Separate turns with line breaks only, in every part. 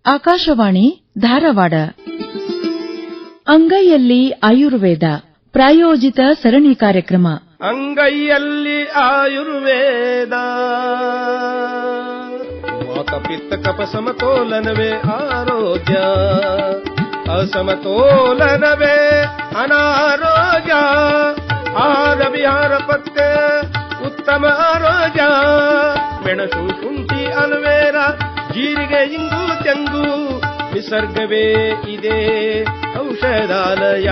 ಆಕಾಶವಾಣಿ ಧಾರವಾಡ. ಅಂಗೈಯಲ್ಲಿ ಆಯುರ್ವೇದ ಪ್ರಾಯೋಜಿತ ಸರಣಿ ಕಾರ್ಯಕ್ರಮ.
ಅಂಗೈಯಲ್ಲಿ ಆಯುರ್ವೇದ ವಾತ ಪಿತ್ತ ಕಫ ಸಮತೋಲನವೇ ಆರೋಗ್ಯ, ಅಸಮತೋಲನವೇ ಅನಾರೋಗ್ಯ. ಆಹಾರ ವಿಹಾರ ಪತ್ತೆ ಉತ್ತಮ ಆರೋಗ್ಯ. ಮೆಣಸು ಶುಂಠಿ ಅಲುವೇರ ಜೀರಿಗೆ ಇಂಗು ತೆಂಗು ನಿಸರ್ಗವೇ ಇದೆ ಔಷಧಾಲಯ.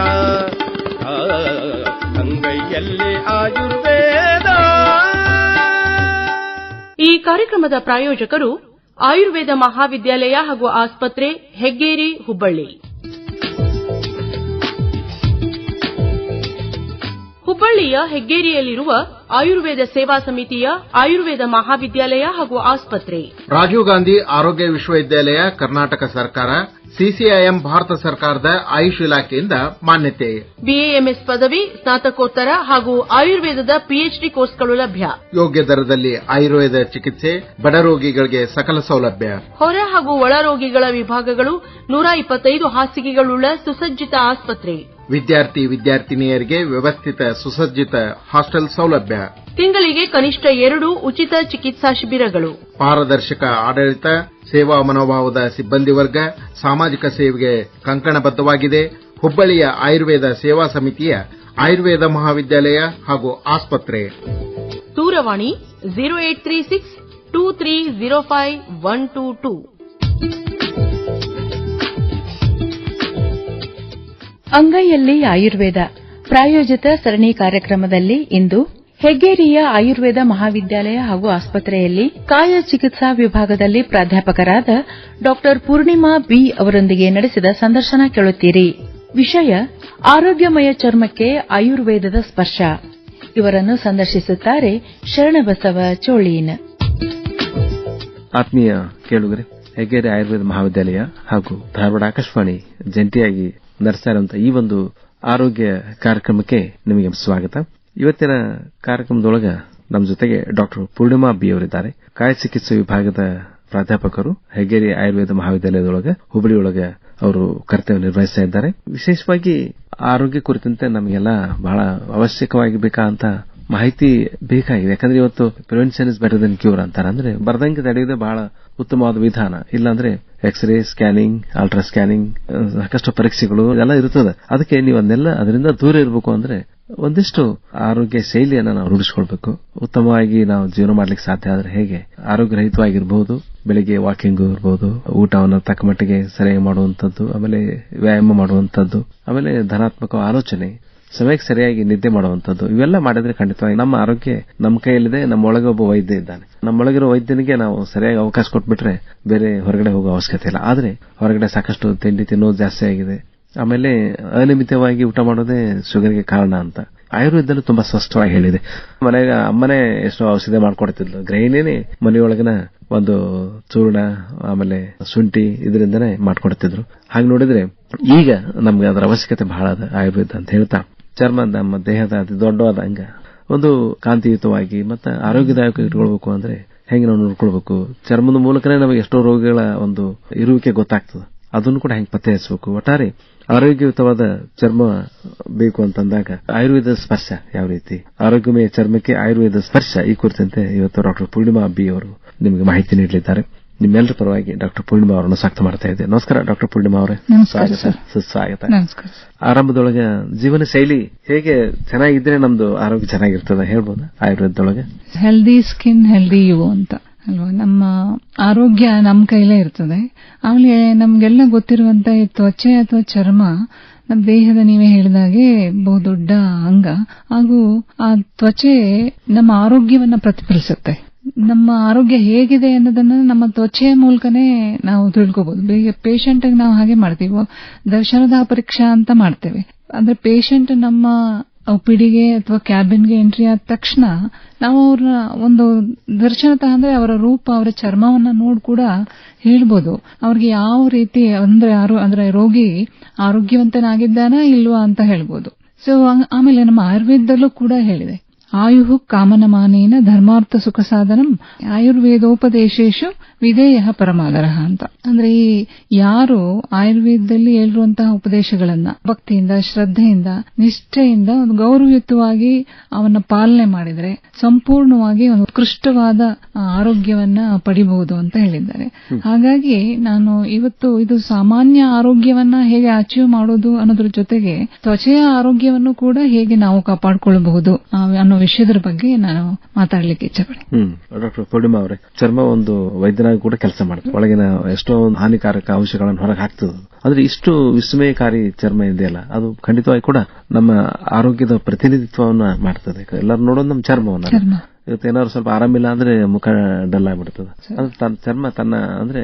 ಅಂಗೈಯಲ್ಲಿ ಆಯುರ್ವೇದ.
ಈ ಕಾರ್ಯಕ್ರಮದ ಪ್ರಾಯೋಜಕರು ಆಯುರ್ವೇದ ಮಹಾವಿದ್ಯಾಲಯ ಹಾಗೂ ಆಸ್ಪತ್ರೆ, ಹೆಗ್ಗೇರಿ, ಹುಬ್ಬಳ್ಳಿ. ಹುಬ್ಬಳ್ಳಿಯ ಹೆಗ್ಗೇರಿಯಲ್ಲಿರುವ ಆಯುರ್ವೇದ ಸೇವಾ ಸಮಿತಿಯ ಆಯುರ್ವೇದ ಮಹಾವಿದ್ಯಾಲಯ ಹಾಗೂ ಆಸ್ಪತ್ರೆ,
ರಾಜೀವ್ ಗಾಂಧಿ ಆರೋಗ್ಯ ವಿಶ್ವವಿದ್ಯಾಲಯ, ಕರ್ನಾಟಕ ಸರ್ಕಾರ, ಸಿಸಿಐಎಂ ಭಾರತ ಸರ್ಕಾರದ ಆಯುಷ್ ಇಲಾಖೆಯಿಂದ ಮಾನ್ಯತೆ.
ಬಿಎಎಂಎಸ್ ಪದವಿ, ಸ್ನಾತಕೋತ್ತರ ಹಾಗೂ ಆಯುರ್ವೇದದ ಪಿಎಚ್ಡಿ ಕೋರ್ಸ್ಗಳು ಲಭ್ಯ.
ಯೋಗ್ಯ ದರದಲ್ಲಿ ಆಯುರ್ವೇದ ಚಿಕಿತ್ಸೆ, ಬಡ ರೋಗಿಗಳಿಗೆ ಸಕಲ ಸೌಲಭ್ಯ.
ಹೊರ ಹಾಗೂ ಒಳ ರೋಗಿಗಳ ವಿಭಾಗಗಳು, 125 ಹಾಸಿಗೆಗಳುಳ್ಳ ಸುಸಜ್ಜಿತ ಆಸ್ಪತ್ರೆ.
ವಿದ್ಯಾರ್ಥಿ ವಿದ್ಯಾರ್ಥಿನಿಯರಿಗೆ ವ್ಯವಸ್ಥಿತ ಸುಸಜ್ಜಿತ ಹಾಸ್ಟೆಲ್ ಸೌಲಭ್ಯ.
ತಿಂಗಳಿಗೆ ಕನಿಷ್ಠ 2 ಉಚಿತ ಚಿಕಿತ್ಸಾ ಶಿಬಿರಗಳು.
ಪಾರದರ್ಶಕ ಆಡಳಿತ, ಸೇವಾ ಮನೋಭಾವದ ಸಿಬ್ಬಂದಿ ವರ್ಗ, ಸಾಮಾಜಿಕ ಸೇವೆಗೆ ಕಂಕಣಬದ್ಧವಾಗಿದೆ. ಹುಬ್ಬಳ್ಳಿಯ ಆಯುರ್ವೇದ ಸೇವಾ ಸಮಿತಿಯ ಆಯುರ್ವೇದ ಮಹಾವಿದ್ಯಾಲಯ ಹಾಗೂ ಆಸ್ಪತ್ರೆ.
ದೂರವಾಣಿ 0836 2305 122.
ಅಂಗೈಯಲ್ಲಿ ಆಯುರ್ವೇದ ಪ್ರಾಯೋಜಿತ ಸರಣಿ ಕಾರ್ಯಕ್ರಮದಲ್ಲಿ ಇಂದು ಹೆಗ್ಗೇರಿಯ ಆಯುರ್ವೇದ ಮಹಾವಿದ್ಯಾಲಯ ಹಾಗೂ ಆಸ್ಪತ್ರೆಯಲ್ಲಿ ಕಾಯ ಚಿಕಿತ್ಸಾ ವಿಭಾಗದಲ್ಲಿ ಪ್ರಾಧ್ಯಾಪಕರಾದ ಡಾ ಪೂರ್ಣಿಮಾ ಬಿ ಅವರೊಂದಿಗೆ ನಡೆಸಿದ ಸಂದರ್ಶನ ಕೇಳುತ್ತೀರಿ. ವಿಷಯ ಆರೋಗ್ಯಮಯ ಚರ್ಮಕ್ಕೆ ಆಯುರ್ವೇದದ ಸ್ಪರ್ಶ. ಇವರನ್ನು ಸಂದರ್ಶಿಸುತ್ತಾರೆ ಶರಣಬಸವ ಚೋಳೀನ್.
ಆತ್ಮೀಯ ಕೇಳುಗರೆ, ಹೆಗ್ಗೇರಿ ಆಯುರ್ವೇದ ಮಹಾವಿದ್ಯಾಲಯ ಹಾಗೂ ಧಾರವಾಡ ಆಕಾಶವಾಣಿ ಜಂಟಿಯಾಗಿ ನಡೆಸ್ತಾ ಇರುವಂತಹ ಈ ಒಂದು ಆರೋಗ್ಯ ಕಾರ್ಯಕ್ರಮಕ್ಕೆ ನಿಮಗೆ ಸ್ವಾಗತ. ಇವತ್ತಿನ ಕಾರ್ಯಕ್ರಮದೊಳಗ ನಮ್ಮ ಜೊತೆಗೆ ಡಾಕ್ಟರ್ ಪೂರ್ಣಿಮಾ ಬಿ ಅವರಿದ್ದಾರೆ. ಕಾಯ ಚಿಕಿತ್ಸೆ ವಿಭಾಗದ ಪ್ರಾಧ್ಯಾಪಕರು, ಹೆಗ್ಗೇರಿ ಆಯುರ್ವೇದ ಮಹಾವಿದ್ಯಾಲಯದೊಳಗ ಹುಬ್ಬಳ್ಳಿಯೊಳಗ ಅವರು ಕರ್ತವ್ಯ ನಿರ್ವಹಿಸ್ತಾ ಇದ್ದಾರೆ. ವಿಶೇಷವಾಗಿ ಆರೋಗ್ಯ ಕುರಿತಂತೆ ನಮಗೆಲ್ಲ ಬಹಳ ಅವಶ್ಯಕವಾಗಿ ಬೇಕಾದಂತ ಮಾಹಿತಿ ಬೇಕಾಗಿದೆ. ಯಾಕಂದ್ರೆ ಇವತ್ತು prevention is better than cure ಅಂತಾರೆ. ಅಂದ್ರೆ ಬರದಂಗೆ ತಡೆಯುವುದೇ ಬಹಳ ಉತ್ತಮವಾದ ವಿಧಾನ. ಇಲ್ಲಾಂದ್ರೆ ಎಕ್ಸ್ರೇ, ಸ್ಕ್ಯಾನಿಂಗ್, ಅಲ್ಟ್ರಾ ಸ್ಕ್ಯಾನಿಂಗ್, ಸಾಕಷ್ಟು ಪರೀಕ್ಷೆಗಳು ಎಲ್ಲ ಇರುತ್ತದೆ. ಅದಕ್ಕೆ ನೀವು ಅದನ್ನೆಲ್ಲ ಅದರಿಂದ ದೂರ ಇರಬೇಕು. ಅಂದ್ರೆ ಒಂದಿಷ್ಟು ಆರೋಗ್ಯ ಶೈಲಿಯನ್ನು ನಾವು ರೂಢಿಸಿಕೊಳ್ಬೇಕು. ಉತ್ತಮವಾಗಿ ನಾವು ಜೀವನ ಮಾಡ್ಲಿಕ್ಕೆ ಸಾಧ್ಯ ಆದ್ರೆ ಹೇಗೆ ಆರೋಗ್ಯರಹಿತವಾಗಿರಬಹುದು. ಬೆಳಿಗ್ಗೆ ವಾಕಿಂಗ್ ಇರಬಹುದು, ಊಟವನ್ನು ತಕ್ಕ ಮಟ್ಟಿಗೆ ಸರಿಯಾಗಿ ಮಾಡುವಂತದ್ದು, ಆಮೇಲೆ ವ್ಯಾಯಾಮ ಮಾಡುವಂತದ್ದು, ಆಮೇಲೆ ಧನಾತ್ಮಕ ಆಲೋಚನೆ, ಸಮಯಕ್ಕೆ ಸರಿಯಾಗಿ ನಿದ್ದೆ ಮಾಡುವಂತದ್ದು, ಇವೆಲ್ಲ ಮಾಡಿದ್ರೆ ಖಂಡಿತವಾಗಿ ನಮ್ಮ ಆರೋಗ್ಯ ನಮ್ಮ ಕೈಯಲ್ಲಿದೆ. ನಮ್ಮೊಳಗೆ ಒಬ್ಬ ವೈದ್ಯ ಇದ್ದಾನೆ. ನಮ್ಮೊಳಗಿರೋ ವೈದ್ಯನಿಗೆ ನಾವು ಸರಿಯಾಗಿ ಅವಕಾಶ ಕೊಟ್ಬಿಟ್ರೆ ಬೇರೆ ಹೊರಗಡೆ ಹೋಗೋ ಅವಶ್ಯಕತೆ ಇಲ್ಲ. ಆದ್ರೆ ಹೊರಗಡೆ ಸಾಕಷ್ಟು ತಿಂಡಿ ತಿನ್ನೋದು ಜಾಸ್ತಿ ಆಗಿದೆ. ಆಮೇಲೆ ಅನಿಯಮಿತವಾಗಿ ಊಟ ಮಾಡೋದೇ ಶುಗರ್ಗೆ ಕಾರಣ ಅಂತ ಆಯುರ್ವೇದದಲ್ಲೂ ತುಂಬಾ ಸ್ಪಷ್ಟವಾಗಿ ಹೇಳಿದೆ. ಮನೆಗೆ ಅಮ್ಮನೇ ಎಷ್ಟೋ ಔಷಧಿ ಮಾಡ್ಕೊಡ್ತಿದ್ಲು. ಗೃಹಿಣಿನೇ ಮನೆಯೊಳಗಿನ ಒಂದು ಚೂರ್ಣ, ಆಮೇಲೆ ಶುಂಠಿ ಇದರಿಂದನೇ ಮಾಡ್ಕೊಡ್ತಿದ್ರು. ಹಾಗೆ ನೋಡಿದ್ರೆ ಈಗ ನಮ್ಗೆ ಅದರ ಅವಶ್ಯಕತೆ ಬಹಳ ಅದ ಆಯುರ್ವೇದ ಅಂತ ಹೇಳ್ತಾ, ಚರ್ಮ ನಮ್ಮ ದೇಹದ ಅತಿ ದೊಡ್ಡವಾದ ಅಂಗ. ಒಂದು ಕಾಂತಿಯುತವಾಗಿ ಮತ್ತು ಆರೋಗ್ಯದಾಯಕ ಇಟ್ಕೊಳ್ಬೇಕು ಅಂದ್ರೆ ಹೆಂಗೆ ನಾವು ನೋಡ್ಕೊಳ್ಬೇಕು. ಚರ್ಮದ ಮೂಲಕನೇ ನಮಗೆ ಎಷ್ಟೋ ರೋಗಗಳ ಒಂದು ಇರುವಿಕೆ ಗೊತ್ತಾಗ್ತದೆ. ಅದನ್ನು ಕೂಡ ಹೆಂಗೆ ಪತ್ತೆ ಹಚ್ಚಬೇಕು. ಒಟ್ಟಾರೆ ಆರೋಗ್ಯಯುತವಾದ ಚರ್ಮ ಬೇಕು ಅಂತಂದಾಗ ಆಯುರ್ವೇದ ಸ್ಪರ್ಶ ಯಾವ ರೀತಿ, ಆರೋಗ್ಯಮಯ ಚರ್ಮಕ್ಕೆ ಆಯುರ್ವೇದ ಸ್ಪರ್ಶ, ಈ ಕುರಿತಂತೆ ಇವತ್ತು ಡಾಕ್ಟರ್ ಪೂರ್ಣಿಮಾ ಬಿ ಅವರು ನಿಮಗೆ ಮಾಹಿತಿ ನೀಡಲಿದ್ದಾರೆ. ನಿಮ್ಮೆಲ್ಲರ ಪರವಾಗಿ ಡಾಕ್ಟರ್ ಪೂರ್ಣಿಮಾ ಅವರನ್ನು ಸ್ವಾಗತ ಮಾಡ್ತಾ ಇದ್ದೆ. ನಮಸ್ಕಾರ ಡಾಕ್ಟರ್ ಪೂರ್ಣಿಮಾ ಅವರೇ. ಸುಸ್ವಾಗತ. ಆರಂಭದೊಳಗೆ ಜೀವನ ಶೈಲಿ ಹೇಗೆ ಚೆನ್ನಾಗಿದ್ರೆ ನಮ್ದು ಆರೋಗ್ಯ ಚೆನ್ನಾಗಿರ್ತದೆ ಹೇಳ್ಬೋದಾ ಆಯುರ್ವೇದದೊಳಗೆ?
ಹೆಲ್ದಿ ಸ್ಕಿನ್ ಹೆಲ್ದಿ ಯು ಅಂತ ಅಲ್ವಾ? ನಮ್ಮ ಆರೋಗ್ಯ ನಮ್ಮ ಕೈಲೇ ಇರ್ತದೆ. ಆಮೇಲೆ ನಮ್ಗೆಲ್ಲ ಗೊತ್ತಿರುವಂತ ಈ ತ್ವಚೆ ಅಥವಾ ಚರ್ಮ ನಮ್ಮ ದೇಹದ ನೀವೇ ಹೇಳಿದಾಗೆ ಬಹುದೊಡ್ಡ ಅಂಗ. ಹಾಗೂ ಆ ತ್ವಚೆ ನಮ್ಮ ಆರೋಗ್ಯವನ್ನ ಪ್ರತಿಫಲಿಸುತ್ತೆ. ನಮ್ಮ ಆರೋಗ್ಯ ಹೇಗಿದೆ ಅನ್ನೋದನ್ನ ನಮ್ಮ ತ್ವಚೆಯ ಮೂಲಕನೇ ನಾವು ತಿಳ್ಕೋಬಹುದು. ಪೇಷಂಟ್ ನಾವು ಹಾಗೆ ಮಾಡ್ತೀವಿ, ದರ್ಶನದ ಪರೀಕ್ಷಾ ಅಂತ ಮಾಡ್ತೇವೆ. ಅಂದ್ರೆ ಪೇಷಂಟ್ ನಮ್ಮ ಒಪಿಡಿಗೆ ಅಥವಾ ಕ್ಯಾಬಿನ್ಗೆ ಎಂಟ್ರಿ ಆದ ತಕ್ಷಣ ನಾವು ಅವ್ರ ಒಂದು ದರ್ಶನತ ಅಂದ್ರೆ ಅವರ ರೂಪ, ಅವರ ಚರ್ಮವನ್ನ ನೋಡಿ ಕೂಡ ಹೇಳ್ಬೋದು ಅವ್ರಿಗೆ ಯಾವ ರೀತಿ ಅಂದ್ರೆ ರೋಗಿ ಆರೋಗ್ಯವಂತನಾಗಿದ್ದಾನಾ ಇಲ್ವಾ ಅಂತ ಹೇಳ್ಬೋದು. ಸೊ ಆಮೇಲೆ ನಮ್ಮ ಆಯುರ್ವೇದದಲ್ಲೂ ಕೂಡ ಹೇಳಿದೆ, ಆಯುಃ ಕಾಮನಮಾನೇನ ಧರ್ಮಾರ್ಥ ಸುಖ ಸಾಧನಂ ಆಯುರ್ವೇದೋಪದೇಶೇಶು ವಿಧೇಯ ಪರಮಾದರಃ ಅಂತ. ಅಂದ್ರೆ ಈ ಯಾರು ಆಯುರ್ವೇದದಲ್ಲಿ ಹೇಳಿರುವಂತಹ ಉಪದೇಶಗಳನ್ನ ಭಕ್ತಿಯಿಂದ, ಶ್ರದ್ಧೆಯಿಂದ, ನಿಷ್ಠೆಯಿಂದ ಒಂದು ಗೌರವಯುತವಾಗಿ ಅವನ್ನ ಪಾಲನೆ ಮಾಡಿದ್ರೆ ಸಂಪೂರ್ಣವಾಗಿ ಒಂದು ಉತ್ಕೃಷ್ಟವಾದ ಆರೋಗ್ಯವನ್ನ ಪಡಿಬಹುದು ಅಂತ ಹೇಳಿದ್ದಾರೆ. ಹಾಗಾಗಿ ನಾನು ಇವತ್ತು ಇದು ಸಾಮಾನ್ಯ ಆರೋಗ್ಯವನ್ನ ಹೇಗೆ ಅಚೀವ್ ಮಾಡೋದು ಅನ್ನೋದ್ರ ಜೊತೆಗೆ ತ್ವಚೆಯ ಆರೋಗ್ಯವನ್ನು ಕೂಡ ಹೇಗೆ ನಾವು ಕಾಪಾಡಿಕೊಳ್ಳಬಹುದು ಅನ್ನೋ ವಿಷಯದ ಬಗ್ಗೆ ನಾನು ಮಾತಾಡ್ಲಿಕ್ಕೆ ಇಚ್ಛೆಪಡ್ತೀನಿ.
ಡಾಕ್ಟರ್ ಪೂರ್ಣಿಮಾ ಅವರೇ, ಚರ್ಮ ಒಂದು ವೈದ್ಯನಾಗಿ ಕೂಡ ಕೆಲಸ ಮಾಡುತ್ತೆ. ಒಳಗಿನ ಎಷ್ಟೋ ಹಾನಿಕಾರಕ ಅಂಶಗಳನ್ನು ಹೊರಗೆ ಹಾಕ್ತದೆ. ಆದ್ರೆ ಇಷ್ಟು ವಿಸ್ಮಯಕಾರಿ ಚರ್ಮ ಇದೆಯಲ್ಲ, ಅದು ಖಂಡಿತವಾಗಿ ಕೂಡ ನಮ್ಮ ಆರೋಗ್ಯದ ಪ್ರತಿನಿಧಿತ್ವವನ್ನ ಮಾಡ್ತದೆ. ಎಲ್ಲರೂ ನೋಡೋದು ನಮ್ಮ ಚರ್ಮವನ್ನ. ಇವತ್ತು ಏನಾದ್ರು ಸ್ವಲ್ಪ ಆರಾಮಿಲ್ಲ ಅಂದ್ರೆ ಮುಖ ಡಲ್ ಆಗ್ಬಿಡ್ತದೆ. ಅದು ತನ್ನ ಚರ್ಮ ತನ್ನ ಅಂದ್ರೆ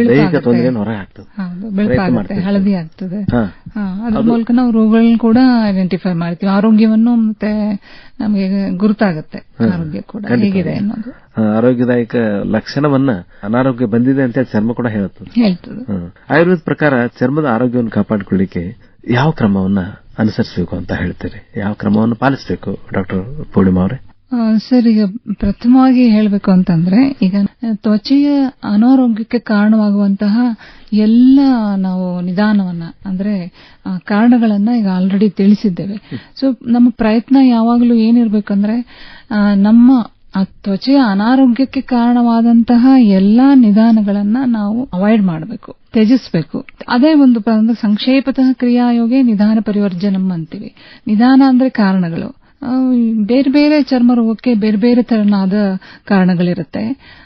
ದೈಹಿಕ ತೊಂದರೆಯನ್ನು ಹೊರಗೆ ಹಾಕ್ತದೆ,
ಹಳದಿ ಆಗ್ತದೆ. ಅದ್ರ ಮೂಲಕ ನಾವು ರೋಗಗಳನ್ನ ಕೂಡ ಐಡೆಂಟಿಫೈ ಮಾಡ್ತೀವಿ. ಆರೋಗ್ಯವನ್ನು ಮತ್ತೆ ನಮಗೆ ಗುರುತಾಗುತ್ತೆ ಆರೋಗ್ಯ ಕೂಡ ಹೇಗಿದೆ ಅನ್ನೋದು.
ಆರೋಗ್ಯದಾಯಕ ಲಕ್ಷಣವನ್ನ ಅನಾರೋಗ್ಯ ಬಂದಿದೆ ಅಂತ ಚರ್ಮ ಕೂಡ ಹೇಳ್ತದೆ. ಆಯುರ್ವೇದ ಪ್ರಕಾರ ಚರ್ಮದ ಆರೋಗ್ಯವನ್ನು ಕಾಪಾಡಿಕೊಳ್ಳಿಕ್ಕೆ ಯಾವ ಕ್ರಮವನ್ನ ಅನುಸರಿಸಬೇಕು ಅಂತ ಹೇಳ್ತೀರಿ? ಯಾವ ಕ್ರಮವನ್ನು ಪಾಲಿಸಬೇಕು ಡಾಕ್ಟರ್ ಪೂರ್ಣಿಮಾ ಅವರೇ?
ಸರ್, ಈಗ ಪ್ರಥಮವಾಗಿ ಹೇಳಬೇಕು ಅಂತಂದ್ರೆ, ಈಗ ತ್ವಚೆಯ ಅನಾರೋಗ್ಯಕ್ಕೆ ಕಾರಣವಾಗುವಂತಹ ಎಲ್ಲ ನಾವು ನಿಧಾನವನ್ನ ಅಂದ್ರೆ ಕಾರಣಗಳನ್ನ ಈಗ ಆಲ್ರೆಡಿ ತಿಳಿಸಿದ್ದೇವೆ. ಸೊ ನಮ್ಮ ಪ್ರಯತ್ನ ಯಾವಾಗಲೂ ಏನಿರ್ಬೇಕಂದ್ರೆ ನಮ್ಮ ತ್ವಚೆಯ ಅನಾರೋಗ್ಯಕ್ಕೆ ಕಾರಣವಾದಂತಹ ಎಲ್ಲಾ ನಿಧಾನಗಳನ್ನ ನಾವು ಅವಾಯ್ಡ್ ಮಾಡಬೇಕು, ತ್ಯಜಿಸಬೇಕು. ಅದೇ ಒಂದು ಸಂಕ್ಷೇಪತಃ ಕ್ರಿಯಾಯೋಗೆ ನಿಧಾನ ಪರಿವರ್ಜನಂ ಅಂತೀವಿ. ನಿಧಾನ ಅಂದ್ರೆ ಕಾರಣಗಳು. ಬೇರೆ ಬೇರೆ ಚರ್ಮ ರೋಗಕ್ಕೆ ಬೇರೆ ಬೇರೆ ತರನಾದ ಕಾರಣಗಳಿರುತ್ತೆ.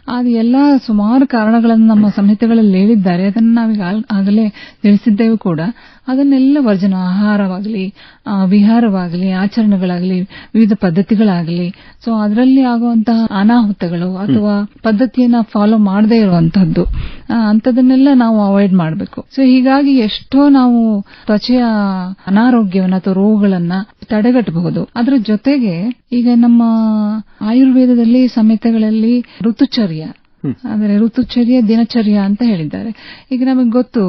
ಅದು ಎಲ್ಲಾ ಸುಮಾರು ಕಾರಣಗಳನ್ನು ನಮ್ಮ ಸಂಹಿತೆಗಳಲ್ಲಿ ಹೇಳಿದ್ದಾರೆ. ಅದನ್ನು ನಾವೀಗ ಆಗಲೇ ತಿಳಿಸಿದ್ದೇವೆ ಕೂಡ. ಅದನ್ನೆಲ್ಲ ವರ್ಜನ, ಆಹಾರವಾಗಲಿ, ವಿಹಾರವಾಗಲಿ, ಆಚರಣೆಗಳಾಗಲಿ, ವಿವಿಧ ಪದ್ಧತಿಗಳಾಗಲಿ, ಸೊ ಅದರಲ್ಲಿ ಆಗುವಂತಹ ಅನಾಹುತಗಳು ಅಥವಾ ಪದ್ಧತಿಯನ್ನ ಫಾಲೋ ಮಾಡದೇ ಇರುವಂತಹದ್ದು, ಅಂತದನ್ನೆಲ್ಲ ನಾವು ಅವಾಯ್ಡ್ ಮಾಡಬೇಕು. ಸೊ ಹೀಗಾಗಿ ಎಷ್ಟೋ ನಾವು ತ್ವಚೆಯ ಅನಾರೋಗ್ಯವನ್ನ ಅಥವಾ ರೋಗಗಳನ್ನ ತಡೆಗಟ್ಟಬಹುದು. ಅದರ ಜೊತೆಗೆ ಈಗ ನಮ್ಮ ಆಯುರ್ವೇದದಲ್ಲಿ ಸಂಹಿತೆಗಳಲ್ಲಿ ಋತುಚರ್ಯ ಅಂದ್ರೆ ಋತುಚರ್ಯ, ದಿನಚರ್ಯ ಅಂತ ಹೇಳಿದ್ದಾರೆ. ಈಗ ನಮಗೆ ಗೊತ್ತು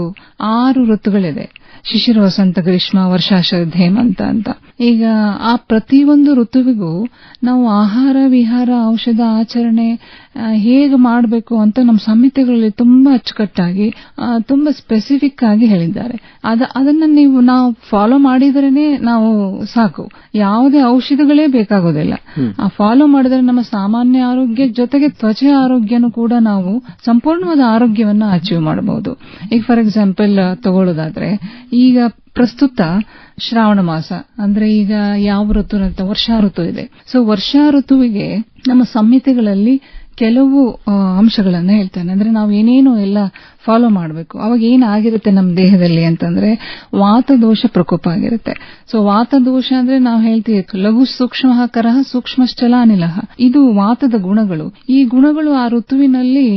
6 ಋತುಗಳಿದೆ: ಶಿಶಿರ, ವಸಂತ, ಗ್ರೀಷ್ಮ, ವರ್ಷ, ಶರದ್, ಹೇಮಂತ ಅಂತ. ಈಗ ಆ ಪ್ರತಿಯೊಂದು ಋತುವಿಗೂ ನಾವು ಆಹಾರ, ವಿಹಾರ, ಔಷಧ, ಆಚರಣೆ ಹೇಗೆ ಮಾಡಬೇಕು ಅಂತ ನಮ್ಮ ಸಂಹಿತೆಗಳಲ್ಲಿ ತುಂಬಾ ಅಚ್ಚುಕಟ್ಟಾಗಿ ತುಂಬಾ ಸ್ಪೆಸಿಫಿಕ್ ಆಗಿ ಹೇಳಿದ್ದಾರೆ. ಅದನ್ನ ನಾವು ಫಾಲೋ ಮಾಡಿದ್ರೇನೆ ನಾವು ಸಾಕು, ಯಾವುದೇ ಔಷಧಗಳೇ ಬೇಕಾಗೋದಿಲ್ಲ. ಆ ಫಾಲೋ ಮಾಡಿದ್ರೆ ನಮ್ಮ ಸಾಮಾನ್ಯ ಆರೋಗ್ಯ ಜೊತೆಗೆ ತ್ವಚೆಯ ಆರೋಗ್ಯನೂ ಕೂಡ ನಾವು ಸಂಪೂರ್ಣವಾದ ಆರೋಗ್ಯವನ್ನ ಅಚೀವ್ ಮಾಡಬಹುದು. ಈಗ ಫಾರ್ ಎಕ್ಸಾಂಪಲ್ ತಗೊಳ್ಳೋದಾದ್ರೆ, ಈಗ ಪ್ರಸ್ತುತ ಶ್ರಾವಣ ಮಾಸ ಅಂದ್ರೆ ಈಗ ಯಾವ ಋತು ಅಂತ ವರ್ಷಾ ಋತು ಇದೆ. ಸೊ ವರ್ಷಾ ಋತುವಿಗೆ ನಮ್ಮ ಸಂಹಿತೆಗಳಲ್ಲಿ ಕೆಲವು ಅಂಶಗಳನ್ನ ಹೇಳ್ತಾನೆ. ಅಂದ್ರೆ ನಾವು ಏನೇನು ಎಲ್ಲ ಫಾಲೋ ಮಾಡಬೇಕು. ಅವಾಗ ಏನಾಗಿರುತ್ತೆ ನಮ್ಮ ದೇಹದಲ್ಲಿ ಅಂತಂದ್ರೆ ವಾತದೋಷ ಪ್ರಕೋಪ ಆಗಿರುತ್ತೆ. ಸೊ ವಾತದೋಷ ಅಂದ್ರೆ ನಾವು ಹೇಳ್ತೀವಿ ಲಘು ಸೂಕ್ಷ್ಮ ಕರಹ ಸೂಕ್ಷ್ಮಶ್ಚಲ ಅನಿಲಹ. ಇದು ವಾತದ ಗುಣಗಳು. ಈ ಗುಣಗಳು ಆ ಋತುವಿನಲ್ಲಿ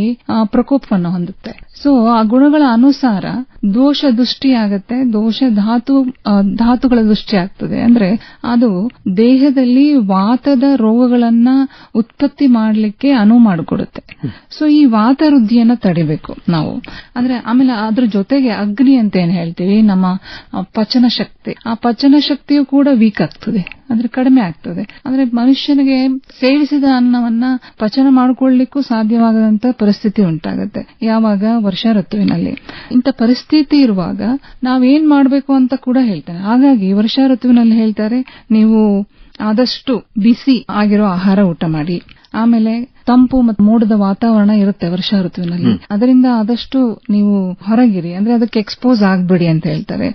ಪ್ರಕೋಪವನ್ನು ಹೊಂದುತ್ತೆ. ಸೊ ಆ ಗುಣಗಳ ಅನುಸಾರ ದೋಷ ದೃಷ್ಟಿ ಆಗತ್ತೆ, ದೋಷ ಧಾತುಗಳ ದೃಷ್ಟಿ ಆಗ್ತದೆ. ಅಂದ್ರೆ ಅದು ದೇಹದಲ್ಲಿ ವಾತದ ರೋಗಗಳನ್ನ ಉತ್ಪತ್ತಿ ಮಾಡಲಿಕ್ಕೆ ಅನುವು ಮಾಡಿಕೊಡುತ್ತೆ. ಸೊ ಈ ವಾತ ವೃದ್ಧಿಯನ್ನ ತಡಿಬೇಕು ನಾವು. ಅಂದ್ರೆ ಆಮೇಲೆ ಅದ್ರ ಜೊತೆಗೆ ಅಗ್ನಿ ಅಂತ ಏನ್ ಹೇಳ್ತೀವಿ, ನಮ್ಮ ಪಚನ ಶಕ್ತಿ, ಆ ಪಚನ ಶಕ್ತಿಯು ಕೂಡ ವೀಕ್ ಆಗ್ತದೆ, ಅಂದ್ರೆ ಕಡಿಮೆ ಆಗ್ತದೆ. ಅಂದ್ರೆ ಮನುಷ್ಯನಿಗೆ ಸೇವಿಸಿದ ಅನ್ನವನ್ನ ಪಚನ ಮಾಡಿಕೊಳ್ಳಿಕ್ಕೂ ಸಾಧ್ಯವಾಗದಂತ ಪರಿಸ್ಥಿತಿ ಉಂಟಾಗುತ್ತೆ ಯಾವಾಗ ವರ್ಷಾ ಋತುವಿನಲ್ಲಿ. ಇಂಥ ಪರಿಸ್ಥಿತಿ ಇರುವಾಗ ನಾವೇನ್ ಮಾಡಬೇಕು ಅಂತ ಕೂಡ ಹೇಳ್ತಾನೆ. ಹಾಗಾಗಿ ವರ್ಷಾ ಋತುವಿನಲ್ಲಿ ಹೇಳ್ತಾರೆ, ನೀವು ಆದಷ್ಟು ಬಿಸಿ ಆಗಿರೋ ಆಹಾರ ಊಟ ಮಾಡಿ. ಆಮೇಲೆ ತಂಪು ಮತ್ತು ಮೋಡದ ವಾತಾವರಣ ಇರುತ್ತೆ ವರ್ಷಾ ಋತುವಿನಲ್ಲಿ, ಅದರಿಂದ ಆದಷ್ಟು ನೀವು ಹೊರಗಿರಿ, ಅಂದ್ರೆ ಅದಕ್ಕೆ ಎಕ್ಸ್ಪೋಸ್ ಆಗ್ಬೇಡಿ ಅಂತ ಹೇಳ್ತಾರೆ.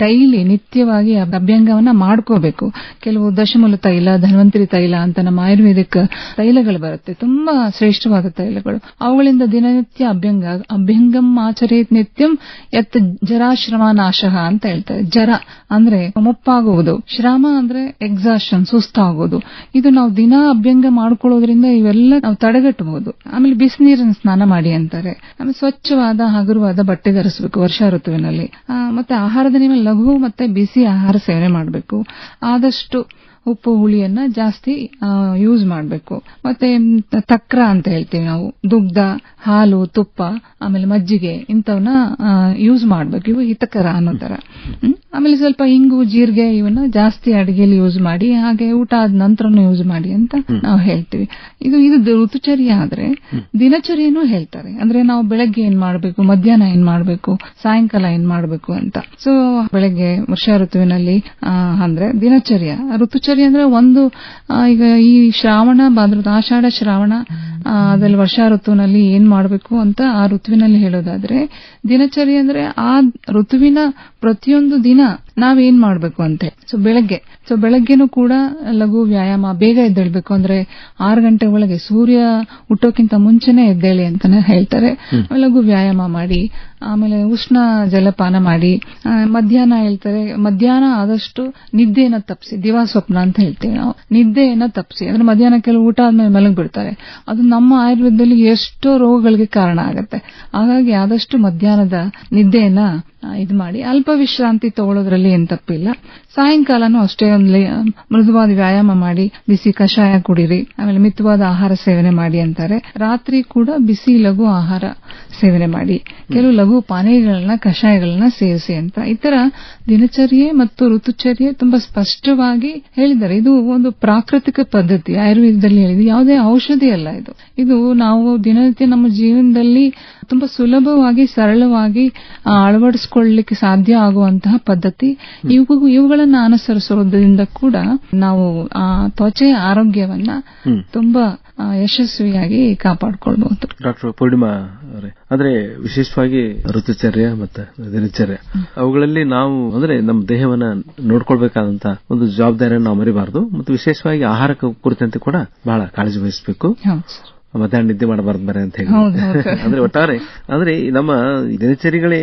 ಡೈಲಿ ನಿತ್ಯವಾಗಿ ಅಭ್ಯಂಗವನ್ನ ಮಾಡ್ಕೋಬೇಕು. ಕೆಲವು ದಶಮೂಲ ತೈಲ, ಧನ್ವಂತರಿ ತೈಲ ಅಂತ ನಮ್ಮ ಆಯುರ್ವೇದಿಕ್ ತೈಲಗಳು ಬರುತ್ತೆ, ತುಂಬಾ ಶ್ರೇಷ್ಠವಾದ ತೈಲಗಳು. ಅವುಗಳಿಂದ ದಿನನಿತ್ಯ ಅಭ್ಯಂಗಂ ಆಚರೇತ್ ನಿತ್ಯಂ ಯತ್ ಜರಾಶ್ರಮ ನಾಶಃ ಅಂತ ಹೇಳ್ತಾರೆ. ಜರ ಅಂದ್ರೆ ಮುಪ್ಪಾಗುವುದು, ಶ್ರಮ ಅಂದ್ರೆ ಎಕ್ಸಾಷನ್, ಸುಸ್ತಾಗೋದು. ಇದು ನಾವು ದಿನ ಅಭ್ಯಂಗ ಮಾಡ್ಕೊಳ್ಳೋದ್ರಿಂದ ಇವೆಲ್ಲ ನಾವು ತಡೆಗಟ್ಟಬಹುದು. ಆಮೇಲೆ ಬಿಸಿನೀರಿನ ಸ್ನಾನ ಮಾಡಿ ಅಂತಾರೆ. ಆಮೇಲೆ ಸ್ವಚ್ಛವಾದ ಹಗುರವಾದ ಬಟ್ಟೆ ಧರಿಸಬೇಕು ವರ್ಷಾ ಋತುವಿನಲ್ಲಿ. ಮತ್ತೆ ಆಹಾರದ ಮೇಲೆ ಲಘು ಮತ್ತೆ ಬಿಸಿ ಆಹಾರ ಸೇವನೆ ಮಾಡಬೇಕು. ಆದಷ್ಟು ಉಪ್ಪು ಹುಳಿಯನ್ನ ಜಾಸ್ತಿ ಯೂಸ್ ಮಾಡಬೇಕು. ಮತ್ತೆ ತಕ್ರ ಅಂತ ಹೇಳ್ತೀವಿ ನಾವು, ದುಗ್ಧ, ಹಾಲು, ತುಪ್ಪ, ಆಮೇಲೆ ಮಜ್ಜಿಗೆ ಇಂಥವನ್ನ ಯೂಸ್ ಮಾಡಬೇಕು. ಇವು ಹಿತಕರ ಅನ್ನೋ ತರ. ಆಮೇಲೆ ಸ್ವಲ್ಪ ಇಂಗು, ಜೀರಿಗೆ ಇವನ್ನ ಜಾಸ್ತಿ ಅಡಿಗೆಯಲ್ಲಿ ಯೂಸ್ ಮಾಡಿ, ಹಾಗೆ ಊಟ ಆದ ನಂತರನೂ ಯೂಸ್ ಮಾಡಿ ಅಂತ ನಾವು ಹೇಳ್ತೀವಿ. ಇದು ಋತುಚರ್ಯ ಆದ್ರೆ ದಿನಚರ್ಯನೂ ಹೇಳ್ತಾರೆ. ಅಂದ್ರೆ ನಾವು ಬೆಳಗ್ಗೆ ಏನ್ ಮಾಡ್ಬೇಕು, ಮಧ್ಯಾಹ್ನ ಏನ್ ಮಾಡ್ಬೇಕು, ಸಾಯಂಕಾಲ ಏನ್ ಮಾಡ್ಬೇಕು ಅಂತ. ಸೊ ಬೆಳಗ್ಗೆ ವರ್ಷಾ ಋತುವಿನಲ್ಲಿ ಅಂದ್ರೆ ದಿನಚರ್ಯ, ಋತುಚರ್ಯ ಅಂದ್ರೆ ಒಂದು ಈಗ ಈ ಶ್ರಾವಣ ಭಾದ್ರದ ಆಷಾಢ ಶ್ರಾವಣ ಅದ್ರಲ್ಲಿ ವರ್ಷಾ ಋತುವಿನಲ್ಲಿ ಏನ್ ಮಾಡ್ಬೇಕು ಅಂತ ಆ ಋತುವಿನಲ್ಲಿ ಹೇಳೋದಾದ್ರೆ, ದಿನಚರ್ಯ ಅಂದ್ರೆ ಆ ಋತುವಿನ ಪ್ರತಿಯೊಂದು ದಿನ ನಾವೇನ್ ಮಾಡ್ಬೇಕು ಅಂತೆ. ಸೊ ಬೆಳಗ್ಗೆನೂ ಕೂಡ ಲಘು ವ್ಯಾಯಾಮ, ಬೇಗ ಎದ್ದೇಳ್ಬೇಕು. ಅಂದ್ರೆ 6 ಗಂಟೆ ಒಳಗೆ ಸೂರ್ಯ ಹುಟ್ಟೋಕ್ಕಿಂತ ಮುಂಚೆನೆ ಎದ್ದೇಳಿ ಅಂತಾನೆ ಹೇಳ್ತಾರೆ. ಲಘು ವ್ಯಾಯಾಮ ಮಾಡಿ, ಆಮೇಲೆ ಉಷ್ಣ ಜಲಪಾನ ಮಾಡಿ, ಮಧ್ಯಾಹ್ನ ಹೇಳ್ತಾರೆ ಮಧ್ಯಾಹ್ನ ಆದಷ್ಟು ನಿದ್ದೆಯನ್ನ ತಪ್ಪಿಸಿ, ದಿವಾ ಸ್ವಪ್ನ ಅಂತ ಹೇಳ್ತೀವಿ ನಾವು, ನಿದ್ದೆಯನ್ನ ತಪ್ಪಿಸಿ. ಅಂದ್ರೆ ಮಧ್ಯಾಹ್ನ ಕೆಲವು ಊಟ ಆದ್ಮೇಲೆ ಮಲಗಿಬಿಡ್ತಾರೆ, ಅದು ನಮ್ಮ ಆಯುರ್ವೇದದಲ್ಲಿ ಎಷ್ಟೋ ರೋಗಗಳಿಗೆ ಕಾರಣ ಆಗುತ್ತೆ. ಹಾಗಾಗಿ ಆದಷ್ಟು ಮಧ್ಯಾಹ್ನದ ನಿದ್ದೆಯನ್ನ ಇದು ಮಾಡಿ, ಅಲ್ಪ ವಿಶ್ರಾಂತಿ ತಗೊಳ್ಳೋದ್ರಲ್ಲಿ ಏನ್ ತಪ್ಪಿಲ್ಲ. ಸಾಯಂಕಾಲನೂ ಅಷ್ಟೇ ಒಂದು ಮೃದುವಾದ ವ್ಯಾಯಾಮ ಮಾಡಿ, ಬಿಸಿ ಕಷಾಯ ಕುಡಿರಿ, ಆಮೇಲೆ ಮಿತವಾದ ಆಹಾರ ಸೇವನೆ ಮಾಡಿ ಅಂತಾರೆ. ರಾತ್ರಿ ಕೂಡ ಬಿಸಿ ಲಘು ಆಹಾರ ಸೇವನೆ ಮಾಡಿ, ಕೆಲವು ಲಘು ಪಾನೀಯಗಳನ್ನ, ಕಷಾಯಗಳನ್ನ ಸೇವಿಸಿ ಅಂತ. ಈ ತರ ದಿನಚರ್ಯೆ ಮತ್ತು ಋತುಚರ್ಯೆ ತುಂಬಾ ಸ್ಪಷ್ಟವಾಗಿ ಹೇಳಿದ್ದಾರೆ. ಇದು ಒಂದು ಪ್ರಾಕೃತಿಕ ಪದ್ಧತಿ, ಆಯುರ್ವೇದದಲ್ಲಿ ಹೇಳಿದೆ, ಯಾವುದೇ ಔಷಧಿ ಅಲ್ಲ ಇದು ನಾವು ದಿನನಿತ್ಯ ನಮ್ಮ ಜೀವನದಲ್ಲಿ ತುಂಬಾ ಸುಲಭವಾಗಿ ಸರಳವಾಗಿ ಅಳವಡಿಸಿಕೊಳ್ಳಲಿಕ್ಕೆ ಸಾಧ್ಯ ಆಗುವಂತಹ ಪದ್ಧತಿ. ಇವುಗಳನ್ನ ಅನುಸರಿಸೋದ್ರಿಂದ ಕೂಡ ನಾವು ಆ ತ್ವಚೆಯ ಆರೋಗ್ಯವನ್ನ ತುಂಬಾ ಯಶಸ್ವಿಯಾಗಿ ಕಾಪಾಡಿಕೊಳ್ಬಹುದು.
ಡಾಕ್ಟರ್ ಪೂರ್ಣಿಮಾ ಅವರೇ, ಅಂದ್ರೆ ವಿಶೇಷವಾಗಿ ಋತುಚರ್ಯ ಮತ್ತು ದಿನಚರ್ಯ ಅವುಗಳಲ್ಲಿ ನಾವು ಅಂದ್ರೆ ನಮ್ಮ ದೇಹವನ್ನ ನೋಡ್ಕೊಳ್ಬೇಕಾದಂತ ಒಂದು ಜವಾಬ್ದಾರಿಯನ್ನು ನಾವು ಮರಿಬಾರದು, ಮತ್ತು ವಿಶೇಷವಾಗಿ ಆಹಾರ ಕುರಿತಂತೆ ಕೂಡ ಬಹಳ ಕಾಳಜಿ ವಹಿಸಬೇಕು. ಮಧ್ಯಾಹ್ನ ನಿದ್ದೆ ಮಾಡಬಾರ್ದು ಬರೆ ಅಂತ ಹೇಳಿ. ಅಂದ್ರೆ ಒಟ್ಟಾರೆ ಅಂದ್ರೆ ನಮ್ಮ ದಿನಚರಿಗಳೇ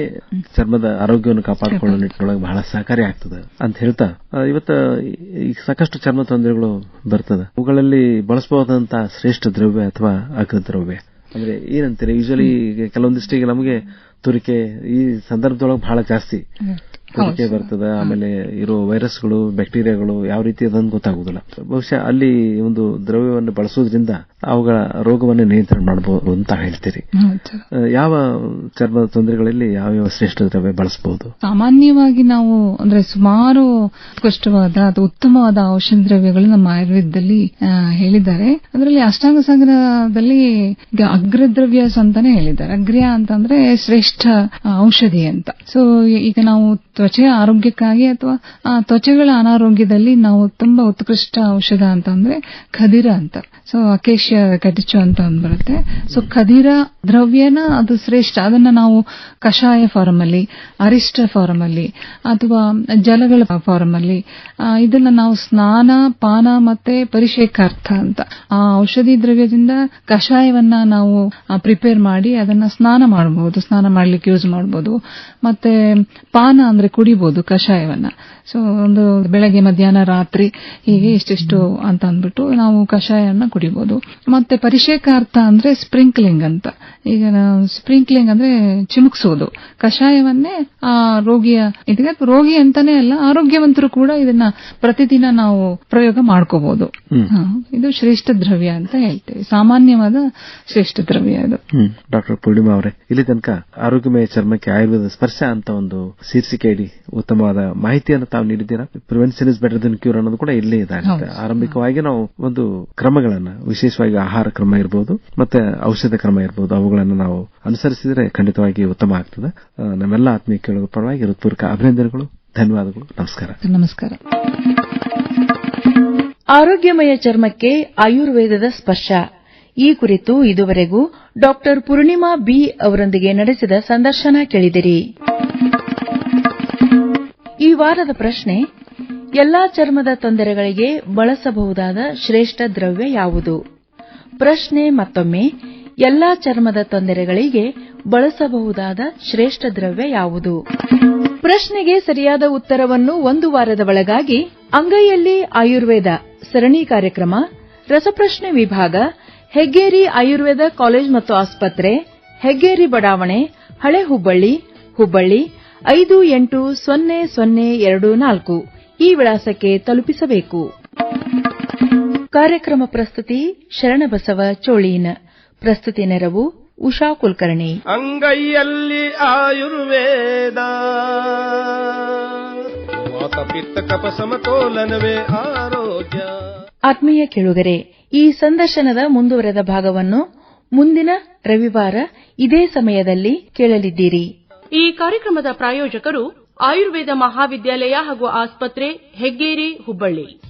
ಚರ್ಮದ ಆರೋಗ್ಯವನ್ನು ಕಾಪಾಡಿಕೊಳ್ಳುವ ನಿಟ್ಟಿನೊಳಗೆ ಬಹಳ ಸಹಕಾರಿ ಆಗ್ತದೆ ಅಂತ ಹೇಳ್ತಾ, ಇವತ್ತು ಈಗ ಸಾಕಷ್ಟು ಚರ್ಮ ತೊಂದರೆಗಳು ಬರ್ತದೆ. ಅವುಗಳಲ್ಲಿ ಬಳಸಬಹುದಂತ ಶ್ರೇಷ್ಠ ದ್ರವ್ಯ ಅಥವಾ ಅಗ್ರ ದ್ರವ್ಯ ಅಂದ್ರೆ ಏನಂತೀರಿ? ಯೂಶಲಿ ಕೆಲವೊಂದಿಷ್ಟಿಗೆ ನಮಗೆ ತುರಿಕೆ ಈ ಸಂದರ್ಭದೊಳಗೆ ಬಹಳ ಜಾಸ್ತಿ ತುರಿಕೆ ಬರ್ತದೆ. ಆಮೇಲೆ ಇರೋ ವೈರಸ್ಗಳು, ಬ್ಯಾಕ್ಟೀರಿಯಾಗಳು ಯಾವ ರೀತಿ ಅದನ್ನು ಗೊತ್ತಾಗುದಿಲ್ಲ. ಬಹುಶಃ ಅಲ್ಲಿ ಒಂದು ದ್ರವ್ಯವನ್ನು ಬಳಸೋದ್ರಿಂದ ಅವುಗಳ ರೋಗವನ್ನು ನಿಯಂತ್ರಣ ಮಾಡಬಹುದು ಅಂತ ಹೇಳ್ತೀರಿ. ಯಾವ ಚರ್ಮದ ತೊಂದರೆಗಳಲ್ಲಿ ಯಾವ ಶ್ರೇಷ್ಠ ದ್ರವ್ಯ ಬಳಸಬಹುದು?
ಸಾಮಾನ್ಯವಾಗಿ ನಾವು ಅಂದ್ರೆ ಸುಮಾರು ಸ್ಪಷ್ಟವಾದ ಅಥವಾ ಉತ್ತಮವಾದ ಔಷಧ ದ್ರವ್ಯಗಳು ನಮ್ಮ ಆಯುರ್ವೇದದಲ್ಲಿ ಹೇಳಿದ್ದಾರೆ. ಅದರಲ್ಲಿ ಅಷ್ಟಾಂಗ ಸಂಗ್ರಹದಲ್ಲಿ ಅಗ್ರದ್ರವ್ಯ ಅಂತಾನೆ ಹೇಳಿದ್ದಾರೆ. ಅಗ್ರ್ಯ ಅಂತಂದ್ರೆ ಶ್ರೇಷ್ಠ ಔಷಧಿ ಅಂತ. ಸೊ ಈಗ ನಾವು ತ್ವಚೆಯ ಆರೋಗ್ಯಕ್ಕಾಗಿ ಅಥವಾ ತ್ವಚೆಗಳ ಅನಾರೋಗ್ಯದಲ್ಲಿ ನಾವು ತುಂಬಾ ಉತ್ಕೃಷ್ಟ ಔಷಧ ಅಂತಂದ್ರೆ ಖದಿರ ಅಂತ. ಸೊ ಅಕೇಶಿಯಾ ಕಟಿಚು ಅಂತ ಒಂದು ಬರುತ್ತೆ. ಸೊ ಖದಿರ ದ್ರವ್ಯನ ಅದು ಶ್ರೇಷ್ಠ. ಅದನ್ನ ನಾವು ಕಷಾಯ ಫಾರಂ ಅಲ್ಲಿ, ಅರಿಷ್ಟ ಫಾರಂ ಅಲ್ಲಿ ಅಥವಾ ಜಲಗಳ ಫಾರಂ ಅಲ್ಲಿ ಇದನ್ನ ನಾವು ಸ್ನಾನ, ಪಾನ ಮತ್ತೆ ಪರಿಷೇಕಾರ್ಥ ಅಂತ ಆ ಔಷಧಿ ದ್ರವ್ಯದಿಂದ ಕಷಾಯವನ್ನ ನಾವು ಪ್ರಿಪೇರ್ ಮಾಡಿ ಅದನ್ನ ಸ್ನಾನ ಮಾಡಬಹುದು, ಸ್ನಾನ ಮಾಡ್ಲಿಕ್ಕೆ ಯೂಸ್ ಮಾಡಬಹುದು. ಮತ್ತೆ ಪಾನ ಅಂದ್ರೆ ಕುಡಿಬಹುದು ಕಷಾಯವನ್ನ. ಸೊ ಒಂದು ಬೆಳಗ್ಗೆ, ಮಧ್ಯಾಹ್ನ, ರಾತ್ರಿ ಹೀಗೆ ಇಷ್ಟಿಷ್ಟು ಅಂತ ಅಂದ್ಬಿಟ್ಟು ನಾವು ಕಷಾಯವನ್ನ ಕುಡಿಬಹುದು. ಮತ್ತೆ ಪರಿಷೇಕಾರ್ಥ ಅಂದ್ರೆ ಸ್ಪ್ರಿಂಕ್ಲಿಂಗ್ ಅಂತ. ಈಗ ಸ್ಪ್ರಿಂಕ್ಲಿಂಗ್ ಅಂದ್ರೆ ಚಿಮುಕ್ಸೋದು ಕಷಾಯವನ್ನೇ ಆ ರೋಗಿಯ ಇದಕ್ಕೆ. ರೋಗಿ ಅಂತಾನೆ ಅಲ್ಲ, ಆರೋಗ್ಯವಂತರು ಕೂಡ ಇದನ್ನ ಪ್ರತಿದಿನ ನಾವು ಪ್ರಯೋಗ ಮಾಡ್ಕೋಬಹುದು. ಇದು ಶ್ರೇಷ್ಠ ದ್ರವ್ಯ ಅಂತ ಹೇಳ್ತೇವೆ, ಸಾಮಾನ್ಯವಾದ ಶ್ರೇಷ್ಠ ದ್ರವ್ಯ ಇದು.
ಡಾಕ್ಟರ್ ಪೂರ್ಣಿಮಾ ಅವರೇ, ಇಲ್ಲಿ ತನಕ ಆರೋಗ್ಯಮಯ ಚರ್ಮಕ್ಕೆ ಆಯುರ್ವೇದ ಸ್ಪರ್ಶ ಅಂತ ಒಂದು ಶೀರ್ಷಿಕೆ ಇಡಿ ಉತ್ತಮವಾದ ಮಾಹಿತಿಯನ್ನು ತಾವು ನೀಡಿದ್ದೀರಾ. Prevention is better than cure ಅನ್ನೋದು ಕೂಡ ಇಲ್ಲೇ ಇದಾಗುತ್ತೆ. ಆರಂಭಿಕವಾಗಿ ನಾವು ಒಂದು ಕ್ರಮಗಳನ್ನ, ವಿಶೇಷವಾಗಿ ಆಹಾರ ಕ್ರಮ ಇರಬಹುದು ಮತ್ತೆ ಔಷಧ ಕ್ರಮ ಇರಬಹುದು, ಅವುಗಳನ್ನು ನಾವು ಅನುಸರಿಸಿದರೆ ಖಂಡಿತವಾಗಿ ಉತ್ತಮ ಆಗ್ತದೆ. ನಮ್ಮೆಲ್ಲ ಆತ್ಮೀಯ ಕೇಳುಗರ ಪರವಾಗಿ ಹೃತ್ಪೂರ್ವಕ ಅಭಿನಂದನೆಗಳು, ಧನ್ಯವಾದಗಳು, ನಮಸ್ಕಾರ.
ನಮಸ್ಕಾರ.
ಆರೋಗ್ಯಮಯ ಚರ್ಮಕ್ಕೆ ಆಯುರ್ವೇದದ ಸ್ಪರ್ಶ ಈ ಕುರಿತು ಇದುವರೆಗೂ ಡಾಕ್ಟರ್ ಪೂರ್ಣಿಮಾ ಬಿ ಅವರೊಂದಿಗೆ ನಡೆಸಿದ ಸಂದರ್ಶನ ಕೇಳಿದಿರಿ. ಈ ವಾರದ ಪ್ರಶ್ನೆ: ಎಲ್ಲಾ ಚರ್ಮದ ತೊಂದರೆಗಳಿಗೆ ಬಳಸಬಹುದಾದ ಶ್ರೇಷ್ಠ ದ್ರವ್ಯ ಯಾವುದು? ಪ್ರಶ್ನೆ ಮತ್ತೊಮ್ಮೆ: ಎಲ್ಲಾ ಚರ್ಮದ ತೊಂದರೆಗಳಿಗೆ ಬಳಸಬಹುದಾದ ಶ್ರೇಷ್ಠ ದ್ರವ್ಯ ಯಾವುದು? ಪ್ರಶ್ನೆಗೆ ಸರಿಯಾದ ಉತ್ತರವನ್ನು ಒಂದು ವಾರದ ಒಳಗಾಗಿ ಅಂಗೈಯಲ್ಲಿ ಆಯುರ್ವೇದ ಸರಣಿ ಕಾರ್ಯಕ್ರಮ, ರಸಪ್ರಶ್ನೆ ವಿಭಾಗ, ಹೆಗ್ಗೇರಿ ಆಯುರ್ವೇದ ಕಾಲೇಜ್ ಮತ್ತು ಆಸ್ಪತ್ರೆ, ಹೆಗ್ಗೇರಿ ಬಡಾವಣೆ, ಹಳೆ ಹುಬ್ಬಳ್ಳಿ 580024 ಈ ವಿಳಾಸಕ್ಕೆ ತಲುಪಿಸಬೇಕು. ಕಾರ್ಯಕ್ರಮ ಪ್ರಸ್ತುತಿ ಶರಣಬಸವ ಚೋಳೀನ್. ಪ್ರಸ್ತುತಿ ನೆರವು ಉಷಾ ಕುಲಕರ್ಣಿ.
ಅಂಗೈಯಲ್ಲಿ ಆಯುರ್ವೇದ ಪಿತ್ತ ಕಫ ಸಮತೋಲನವೇ ಆರೋಗ್ಯ.
ಆತ್ಮೀಯ ಕೇಳುಗರೆ, ಈ ಸಂದರ್ಶನದ ಮುಂದುವರೆದ ಭಾಗವನ್ನು ಮುಂದಿನ ರವಿವಾರ ಇದೇ ಸಮಯದಲ್ಲಿ ಕೇಳಲಿದ್ದೀರಿ.
ಈ ಕಾರ್ಯಕ್ರಮದ ಪ್ರಾಯೋಜಕರು ಆಯುರ್ವೇದ ಮಹಾವಿದ್ಯಾಲಯ ಹಾಗೂ ಆಸ್ಪತ್ರೆ, ಹೆಗ್ಗೇರಿ, ಹುಬ್ಬಳ್ಳಿ.